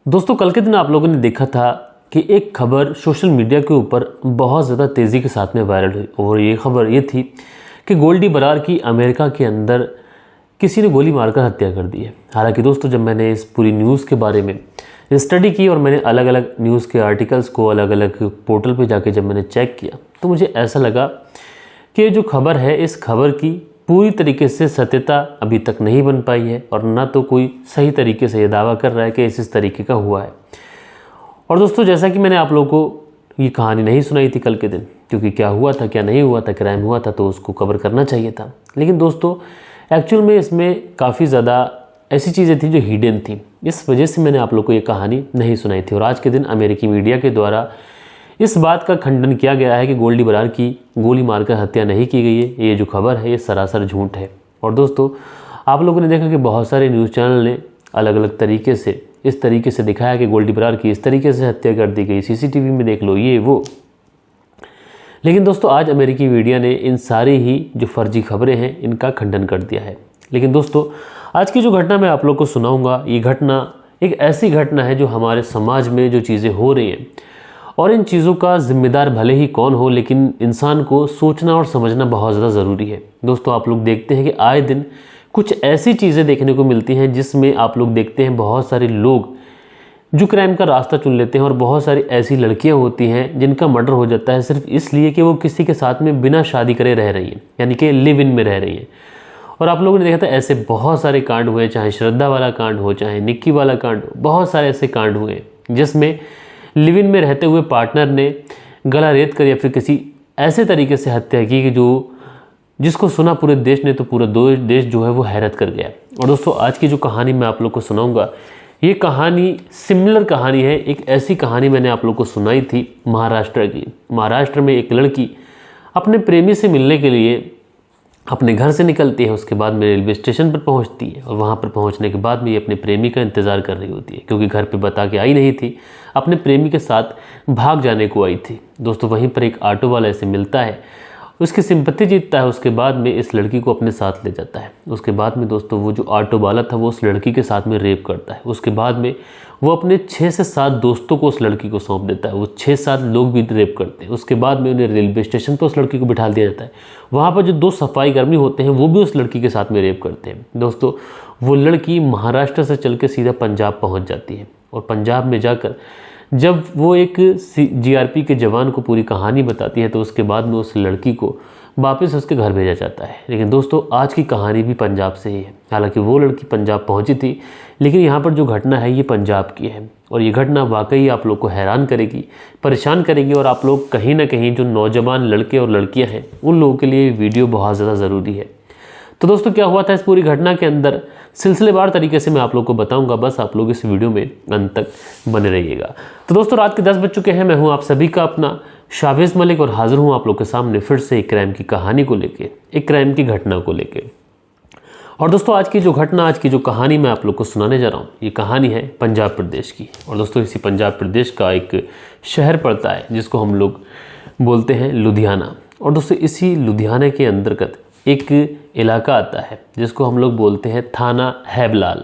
दोस्तों कल के दिन आप लोगों ने देखा था कि एक खबर सोशल मीडिया के ऊपर बहुत ज़्यादा तेज़ी के साथ में वायरल हुई और ये खबर ये थी कि गोल्डी बरार की अमेरिका के अंदर किसी ने गोली मारकर हत्या कर दी है। हालांकि दोस्तों जब मैंने इस पूरी न्यूज़ के बारे में स्टडी की और मैंने अलग अलग न्यूज़ के आर्टिकल्स को अलग अलग पोर्टल पर जाके जब मैंने चेक किया तो मुझे ऐसा लगा कि जो खबर है इस खबर की पूरी तरीके से सत्यता अभी तक नहीं बन पाई है और ना तो कोई सही तरीके से ये दावा कर रहा है कि इस तरीके का हुआ है। और दोस्तों जैसा कि मैंने आप लोगों को ये कहानी नहीं सुनाई थी कल के दिन, क्योंकि क्या हुआ था क्या नहीं हुआ था, क्राइम हुआ था तो उसको कवर करना चाहिए था, लेकिन दोस्तों एक्चुअल में इसमें काफ़ी ज़्यादा ऐसी चीज़ें थी जो हिडन थी। इस वजह से मैंने आप लोग को ये कहानी नहीं सुनाई थी और आज के दिन अमेरिकी मीडिया के द्वारा इस बात का खंडन किया गया है कि गोल्डी बरार की गोली मारकर हत्या नहीं की गई है। ये जो खबर है ये सरासर झूठ है। और दोस्तों आप लोगों ने देखा कि बहुत सारे न्यूज़ चैनल ने अलग अलग तरीके से इस तरीके से दिखाया कि गोल्डी बरार की इस तरीके से हत्या कर दी गई, सीसीटीवी में देख लो ये वो। लेकिन दोस्तों आज अमेरिकी मीडिया ने इन सारी ही जो फर्जी खबरें हैं इनका खंडन कर दिया है। लेकिन दोस्तों आज की जो घटना मैं आप लोग को सुनाऊंगा ये घटना एक ऐसी घटना है जो हमारे समाज में जो चीज़ें हो रही हैं और इन चीज़ों का जिम्मेदार भले ही कौन हो, लेकिन इंसान को सोचना और समझना बहुत ज़्यादा ज़रूरी है। दोस्तों आप लोग देखते हैं कि आए दिन कुछ ऐसी चीज़ें देखने को मिलती हैं जिसमें आप लोग देखते हैं बहुत सारे लोग जो क्राइम का रास्ता चुन लेते हैं और बहुत सारी ऐसी लड़कियां होती हैं जिनका मर्डर हो जाता है सिर्फ इसलिए कि वो किसी के साथ में बिना शादी करे रह रही हैं, यानी कि लिव इन में रह रही हैं। और आप लोगों ने देखा था ऐसे बहुत सारे कांड हुए, चाहे श्रद्धा वाला कांड हो चाहे निक्की वाला कांड हो, बहुत सारे ऐसे कांड हुए जिसमें लिव इन में रहते हुए पार्टनर ने गला रेत कर या फिर किसी ऐसे तरीके से हत्या की कि जिसको सुना पूरे देश ने तो पूरा देश जो है वो हैरत कर गया। और दोस्तों आज की जो कहानी मैं आप लोग को सुनाऊंगा ये कहानी सिमिलर कहानी है। एक ऐसी कहानी मैंने आप लोग को सुनाई थी महाराष्ट्र की। महाराष्ट्र में एक लड़की अपने प्रेमी से मिलने के लिए अपने घर से निकलती है, उसके बाद में रेलवे स्टेशन पर पहुंचती है और वहां पर पहुंचने के बाद में ये अपने प्रेमी का इंतज़ार कर रही होती है, क्योंकि घर पे बता के आई नहीं थी, अपने प्रेमी के साथ भाग जाने को आई थी। दोस्तों वहीं पर एक ऑटो वाला ऐसे मिलता है, उसकी सिंपैथी जीतता है, उसके बाद में इस लड़की को अपने साथ ले जाता है। उसके बाद में दोस्तों वो जो ऑटो वाला था वो उस लड़की के साथ में रेप करता है। उसके बाद में वो अपने 6 से 7 दोस्तों को उस लड़की को सौंप देता है, वो 6-7 लोग भी रेप करते हैं। उसके बाद में उन्हें रेलवे स्टेशन पर उस लड़की को बिठा दिया जाता है। वहाँ पर जो 2 सफाई कर्मी होते हैं वो भी उस लड़की के साथ में रेप करते हैं। दोस्तों वो लड़की महाराष्ट्र से चल के सीधा पंजाब पहुँच जाती है और पंजाब में जाकर जब वो एक जीआरपी के जवान को पूरी कहानी बताती है तो उसके बाद में उस लड़की को वापस उसके घर भेजा जाता है। लेकिन दोस्तों आज की कहानी भी पंजाब से ही है। हालांकि वो लड़की पंजाब पहुंची थी, लेकिन यहाँ पर जो घटना है ये पंजाब की है और ये घटना वाकई आप लोग को हैरान करेगी, परेशान करेगी। और आप लोग कहीं ना कहीं जो नौजवान लड़के और लड़कियाँ हैं उन लोगों के लिए वीडियो बहुत ज़्यादा ज़रूरी है। तो दोस्तों क्या हुआ था इस पूरी घटना के अंदर सिलसिलेवार तरीके से मैं आप लोग को बताऊंगा, बस आप लोग इस वीडियो में अंत तक बने रहिएगा। तो दोस्तों रात के 10 बज चुके हैं, मैं हूं आप सभी का अपना शावेज मलिक और हाजिर हूं आप लोग के सामने फिर से एक क्राइम की कहानी को लेके, एक क्राइम की घटना को लेके। और दोस्तों आज की जो घटना, आज की जो कहानी मैं आप लोग को सुनाने जा रहा हूँ ये कहानी है पंजाब प्रदेश की। और दोस्तों इसी पंजाब प्रदेश का एक शहर पड़ता है जिसको हम लोग बोलते हैं लुधियाना। और दोस्तों इसी लुधियाना के अंतर्गत एक इलाका आता है जिसको हम लोग बोलते हैं थाना हैबलाल,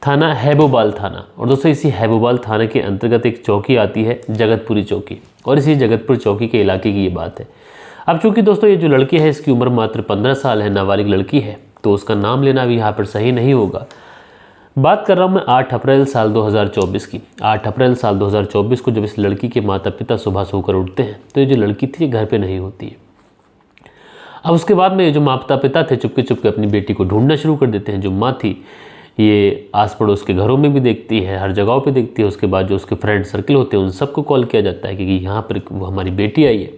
थाना हैबोबाल थाना। और दोस्तों इसी हैबोबाल थाना के अंतर्गत एक चौकी आती है जगतपुरी चौकी, और इसी जगतपुर चौकी के इलाके की ये बात है। अब चूँकि दोस्तों ये जो लड़की है इसकी उम्र मात्र 15 साल है, नाबालिग लड़की है, तो उसका नाम लेना भी यहाँ पर सही नहीं होगा। बात कर रहा हूँ मैं 8 अप्रैल साल 2024 की। 8 अप्रैल साल 2024 को जब इस लड़की के माता पिता सुबह सोकर उठते हैं तो ये जो लड़की थी ये घर पर नहीं होती है। अब उसके बाद में जो माता पिता थे चुपके चुपके अपनी बेटी को ढूंढना शुरू कर देते हैं। जो माँ थी ये आस पड़ोस के घरों में भी देखती है, हर जगहों पे देखती है। उसके बाद जो उसके फ्रेंड सर्कल होते हैं उन सबको कॉल किया जाता है कि यहाँ पर वो हमारी बेटी आई है।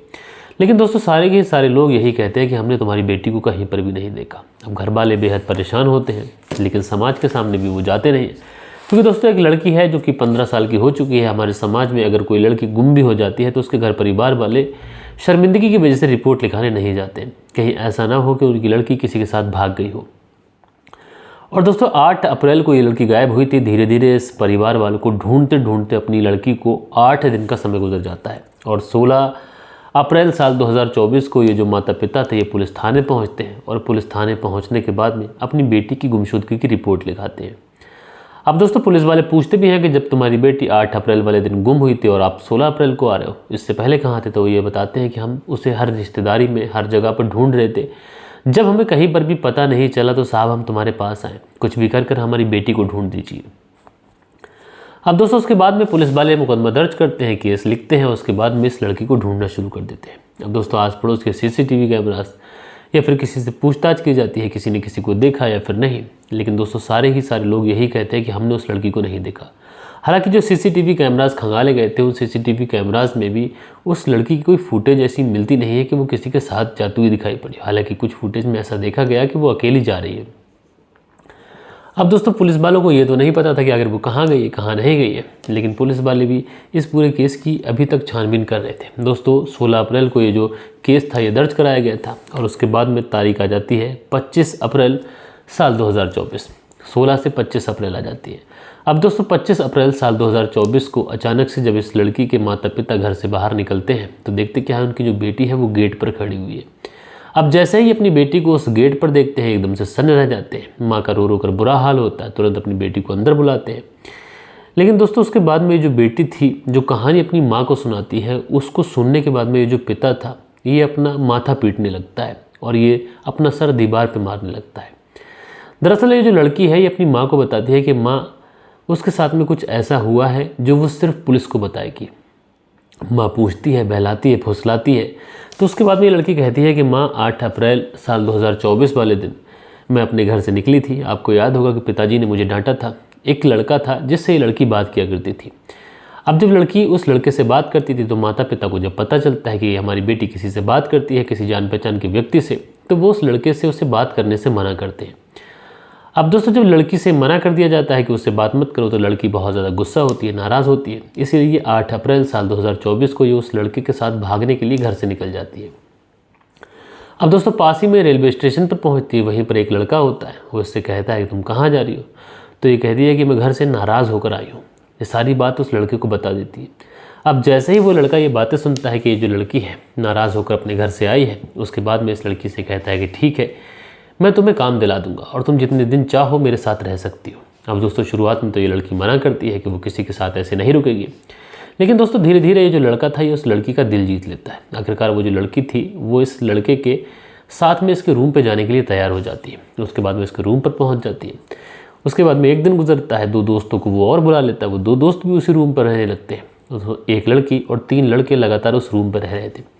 लेकिन दोस्तों सारे के सारे लोग यही कहते हैं कि हमने तुम्हारी बेटी को कहीं पर भी नहीं देखा। अब घर वाले बेहद परेशान होते हैं, लेकिन समाज के सामने भी वो जाते नहीं हैं, क्योंकि दोस्तों एक लड़की है जो कि 15 साल की हो चुकी है। हमारे समाज में अगर कोई लड़की गुम भी हो जाती है तो उसके घर परिवार वाले शर्मिंदगी की वजह से रिपोर्ट लिखाने नहीं जाते, कहीं ऐसा ना हो कि उनकी लड़की किसी के साथ भाग गई हो। और दोस्तों 8 अप्रैल को ये लड़की गायब हुई थी। धीरे धीरे इस परिवार वालों को ढूंढते ढूंढते अपनी लड़की को 8 दिन का समय गुजर जाता है और 16 अप्रैल साल 2024 को ये जो माता पिता थे ये पुलिस थाने पहुंचते हैं और पुलिस थाने पहुंचने के बाद में अपनी बेटी की गुमशुदगी की रिपोर्ट लिखाते हैं। अब दोस्तों पुलिस वाले पूछते भी हैं कि जब तुम्हारी बेटी 8 अप्रैल वाले दिन गुम हुई थी और आप 16 अप्रैल को आ रहे हो, इससे पहले कहाँ थे? तो वो ये बताते हैं कि हम उसे हर रिश्तेदारी में हर जगह पर ढूंढ रहे थे। जब हमें कहीं पर भी पता नहीं चला तो साहब हम तुम्हारे पास आए, कुछ भी कर हमारी बेटी को ढूंढ दीजिए। अब दोस्तों उसके बाद में पुलिस वाले मुकदमा दर्ज करते हैं, केस लिखते हैं, उसके बाद में इस लड़की को ढूंढना शुरू कर देते हैं। अब दोस्तों आस पड़ोस के CCTV कैमरास या फिर किसी से पूछताछ की जाती है, किसी ने किसी को देखा या फिर नहीं। लेकिन दोस्तों सारे लोग यही कहते हैं कि हमने उस लड़की को नहीं देखा। हालांकि जो CCTV कैमरास खंगाले गए थे उन CCTV कैमरास में भी उस लड़की की कोई फुटेज ऐसी मिलती नहीं है कि वो किसी के साथ जाती हुई दिखाई पड़ी। हालांकि कुछ फुटेज में ऐसा देखा गया कि वो अकेली जा रही है। अब दोस्तों पुलिस वालों को ये तो नहीं पता था कि अगर वो कहाँ गई है कहाँ नहीं गई है, लेकिन पुलिस वाले भी इस पूरे केस की अभी तक छानबीन कर रहे थे। दोस्तों 16 अप्रैल को ये जो केस था ये दर्ज कराया गया था और उसके बाद में तारीख आ जाती है 25 अप्रैल साल 2024। 16 से 25 अप्रैल आ जाती है। अब दोस्तों 25 अप्रैल साल 2024 को अचानक से जब इस लड़की के माता पिता घर से बाहर निकलते हैं तो देखते क्या है, उनकी जो बेटी है वो गेट पर खड़ी हुई है। अब जैसे ही अपनी बेटी को उस गेट पर देखते हैं एकदम से सन्न रह जाते हैं। माँ का रो रो कर बुरा हाल होता है, तुरंत अपनी बेटी को अंदर बुलाते हैं। लेकिन दोस्तों उसके बाद में जो बेटी थी जो कहानी अपनी माँ को सुनाती है, उसको सुनने के बाद में ये जो पिता था ये अपना माथा पीटने लगता है और ये अपना सर दीवार पर मारने लगता है। दरअसल ये जो लड़की है ये अपनी माँ को बताती है कि माँ उसके साथ में कुछ ऐसा हुआ है जो वो सिर्फ पुलिस को बताएगी। माँ पूछती है, बहलाती है, फुसलाती है। तो उसके बाद में ये लड़की कहती है कि माँ 8 अप्रैल साल 2024 वाले दिन मैं अपने घर से निकली थी। आपको याद होगा कि पिताजी ने मुझे डांटा था। एक लड़का था जिससे ये लड़की बात किया करती थी। अब जब लड़की उस लड़के से बात करती थी तो माता पिता को जब पता चलता है कि हमारी बेटी किसी से बात करती है, किसी जान पहचान के व्यक्ति से, तो वो उस लड़के से उसे बात करने से मना करते हैं। अब दोस्तों जब लड़की से मना कर दिया जाता है कि उससे बात मत करो तो लड़की बहुत ज़्यादा गुस्सा होती है, नाराज़ होती है। इसीलिए 8 अप्रैल साल 2024 को ये उस लड़के के साथ भागने के लिए घर से निकल जाती है। अब दोस्तों पास ही में रेलवे स्टेशन पर पहुंचती है। वहीं पर एक लड़का होता है, वो इससे कहता है कि तुम कहाँ जा रही हो? तो ये कहती है कि मैं घर से नाराज़ होकर आई हूँ। ये सारी बात उस लड़के को बता देती है। अब जैसे ही वो लड़का ये बातें सुनता है कि ये जो लड़की है नाराज़ होकर अपने घर से आई है, उसके बाद में इस लड़की से कहता है कि ठीक है मैं तुम्हें काम दिला दूंगा और तुम जितने दिन चाहो मेरे साथ रह सकती हो। अब दोस्तों शुरुआत में तो ये लड़की मना करती है कि वो किसी के साथ ऐसे नहीं रुकेगी। लेकिन दोस्तों धीरे धीरे ये जो लड़का था ये उस लड़की का दिल जीत लेता है। आखिरकार वो जो लड़की थी वो इस लड़के के साथ में इसके रूम पे जाने के लिए तैयार हो जाती है। उसके बाद में इसके रूम पर पहुंच जाती है। उसके बाद में एक दिन गुजरता है, 2 दोस्तों को वो और बुला लेता है। वो 2 दोस्त भी उसी रूम पर रहने लगते हैं। एक लड़की और 3 लड़के लगातार उस रूम पर रह रहे थे।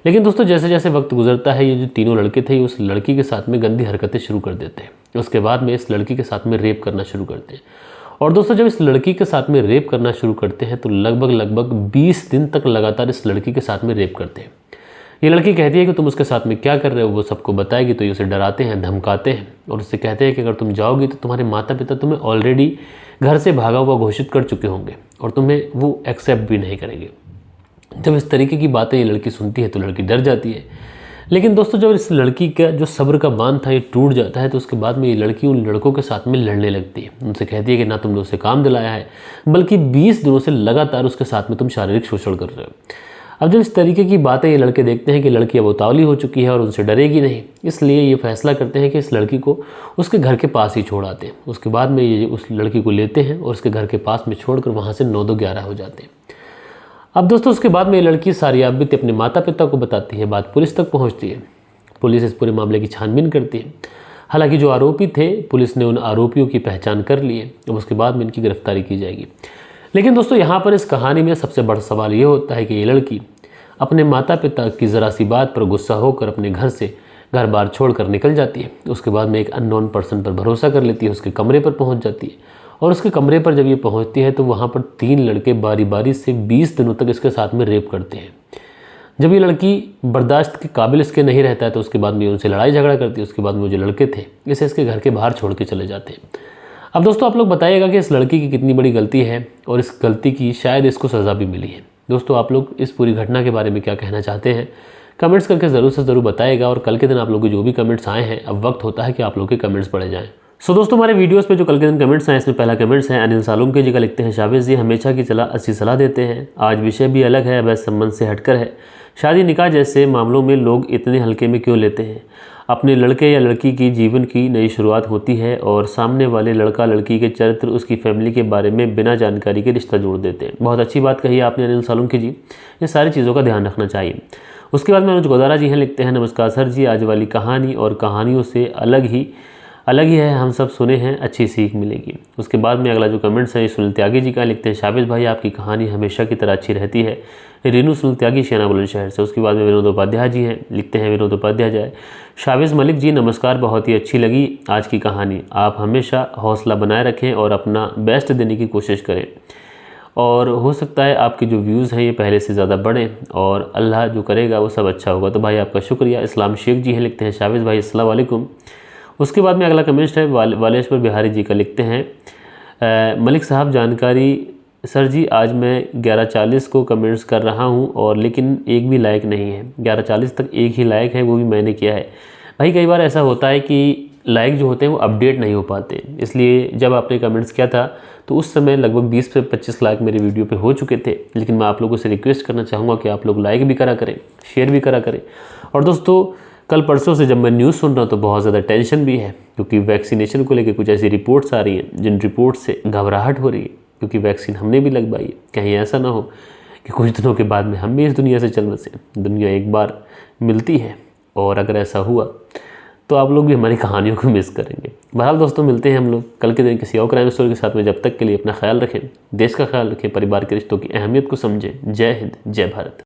लेकिन दोस्तों जैसे जैसे वक्त गुजरता है ये जो तीनों लड़के थे उस लड़की के साथ में गंदी हरकतें शुरू कर देते हैं। उसके बाद में इस लड़की के साथ में रेप करना शुरू करते हैं। और दोस्तों जब इस लड़की के साथ में रेप करना शुरू करते हैं तो लगभग 20 दिन तक लगातार इस लड़की के साथ में रेप करते हैं। ये लड़की कहती है कि तुम उसके साथ में क्या कर रहे हो, वो सबको बताएगी। तो ये उसे डराते हैं, धमकाते हैं और उससे कहते हैं कि अगर तुम जाओगी तो तुम्हारे माता पिता तुम्हें ऑलरेडी घर से भागा हुआ घोषित कर चुके होंगे और तुम्हें वो एक्सेप्ट भी नहीं करेंगे। जब इस तरीके की बातें ये लड़की सुनती है तो लड़की डर जाती है। लेकिन दोस्तों जब इस लड़की का जो सब्र का बांध था ये टूट जाता है तो उसके बाद में ये लड़की उन लड़कों के साथ में लड़ने लगती है। उनसे कहती है कि ना तुमने उसे काम दिलाया है बल्कि 20 दिनों से लगातार उसके साथ में तुम शारीरिक शोषण कर रहे हो। अब जब इस तरीके की बातें ये लड़के देखते हैं कि लड़की अब उतावली हो चुकी है और उनसे डरेगी नहीं, इसलिए ये फैसला करते हैं कि इस लड़की को उसके घर के पास ही छोड़ आते हैं। उसके बाद में ये उस लड़की को लेते हैं और उसके घर के पास में छोड़कर वहाँ से 9-2-11 हो जाते हैं। अब दोस्तों उसके बाद में ये लड़की सारी आपबीती अपने माता पिता को बताती है। बात पुलिस तक पहुंचती है। पुलिस इस पूरे मामले की छानबीन करती है। हालांकि जो आरोपी थे पुलिस ने उन आरोपियों की पहचान कर ली है। अब उसके बाद में इनकी गिरफ्तारी की जाएगी। लेकिन दोस्तों यहाँ पर इस कहानी में सबसे बड़ा सवाल ये होता है कि ये लड़की अपने माता पिता की ज़रा सी बात पर गुस्सा होकर अपने घर से घर बार छोड़ कर निकल जाती है। उसके बाद में एक अननोन पर्सन पर भरोसा कर लेती है, उसके कमरे पर पहुँच जाती है और उसके कमरे पर जब ये पहुंचती है तो वहाँ पर 3 लड़के बारी बारी से 20 दिनों तक इसके साथ में रेप करते हैं। जब ये लड़की बर्दाश्त के काबिल इसके नहीं रहता है तो उसके बाद में उनसे लड़ाई झगड़ा करती है। उसके बाद में जो लड़के थे इसे इसके घर के बाहर छोड़ के चले जाते हैं। अब दोस्तों आप लोग बताइएगा कि इस लड़की की कितनी बड़ी गलती है और इस गलती की शायद इसको सज़ा भी मिली है। दोस्तों आप लोग इस पूरी घटना के बारे में क्या कहना चाहते हैं कमेंट्स करके ज़रूर से ज़रूर बताइएगा। और कल के दिन आप लोग के जो भी कमेंट्स आए हैं अब वक्त होता है कि आप लोग के कमेंट्स पढ़े जाएँ। सो दोस्तों हमारे वीडियोस पे जो कल के दिन कमेंट्स हैं इसमें पहला कमेंट्स है अनिल सालुम जी का। लिखते हैं शाबिश जी हमेशा की चला अच्छी सलाह देते हैं। आज विषय भी अलग है, अवैध संबंध से हटकर है। शादी निकाह जैसे मामलों में लोग इतने हल्के में क्यों लेते हैं? अपने लड़के या लड़की की जीवन की नई शुरुआत होती है और सामने वाले लड़का लड़की के चरित्र, उसकी फैमिली के बारे में बिना जानकारी के रिश्ता जोड़ देते हैं। बहुत अच्छी बात कही आपने अनिल सालुंखे जी, ये सारी चीज़ों का ध्यान रखना चाहिए। उसके बाद मनोज गोदारा जी हैं, लिखते हैं नमस्कार सर जी, आज वाली कहानी और कहानियों से अलग ही है, हम सब सुने हैं, अच्छी सीख मिलेगी। उसके बाद में अगला जो कमेंट्स है सुनील त्यागी जी का, लिखते हैं शाबिश भाई आपकी कहानी हमेशा की तरह अच्छी रहती है, रीनू सुनील त्यागी शेना बुलंदशहर से। उसके बाद में विनोद उपाध्याय जी हैं, लिखते हैं विनोद उपाध्याय जाए, शाबिश मलिक जी नमस्कार, बहुत ही अच्छी लगी आज की कहानी, आप हमेशा हौसला बनाए रखें और अपना बेस्ट देने की कोशिश करें और हो सकता है आपके जो व्यूज़ हैं ये पहले से ज़्यादा बढ़ें और अल्लाह जो करेगा वो सब अच्छा होगा। तो भाई आपका शुक्रिया। इस्लाम शेख जी हैं, लिखते हैं शाबिश भाई अस्सलाम वालेकुम। उसके बाद में अगला कमेंट है वालेश्वर बिहारी जी का, लिखते हैं मलिक साहब जानकारी सर जी, आज मैं 11:40 को कमेंट्स कर रहा हूं और लेकिन एक भी लाइक नहीं है। 11:40 तक एक ही लाइक है, वो भी मैंने किया है। भाई कई बार ऐसा होता है कि लाइक जो होते हैं वो अपडेट नहीं हो पाते, इसलिए जब आपने कमेंट्स किया था तो उस समय लगभग 20 से 25 लाइक मेरे वीडियो पे हो चुके थे। लेकिन मैं आप लोगों से रिक्वेस्ट करना चाहूँगा कि आप लोग लाइक भी करा करें, शेयर भी करा करें। और दोस्तों कल परसों से जब मैं न्यूज़ सुन रहा हूँ तो बहुत ज़्यादा टेंशन भी है, क्योंकि वैक्सीनेशन को लेकर कुछ ऐसी रिपोर्ट्स आ रही हैं जिन रिपोर्ट से घबराहट हो रही है, क्योंकि वैक्सीन हमने भी लगवाई है। कहीं ऐसा ना हो कि कुछ दिनों के बाद में हम भी इस दुनिया से चल बसे। दुनिया एक बार मिलती है और अगर ऐसा हुआ तो आप लोग भी हमारी कहानियों को मिस करेंगे। बहरहाल दोस्तों मिलते हैं हम लोग कल के दिन किसी और क्राइम स्टोरी के साथ में। जब तक के लिए अपना ख्याल रखें, देश का ख्याल रखें, परिवार के रिश्तों की अहमियत को समझें। जय हिंद, जय भारत।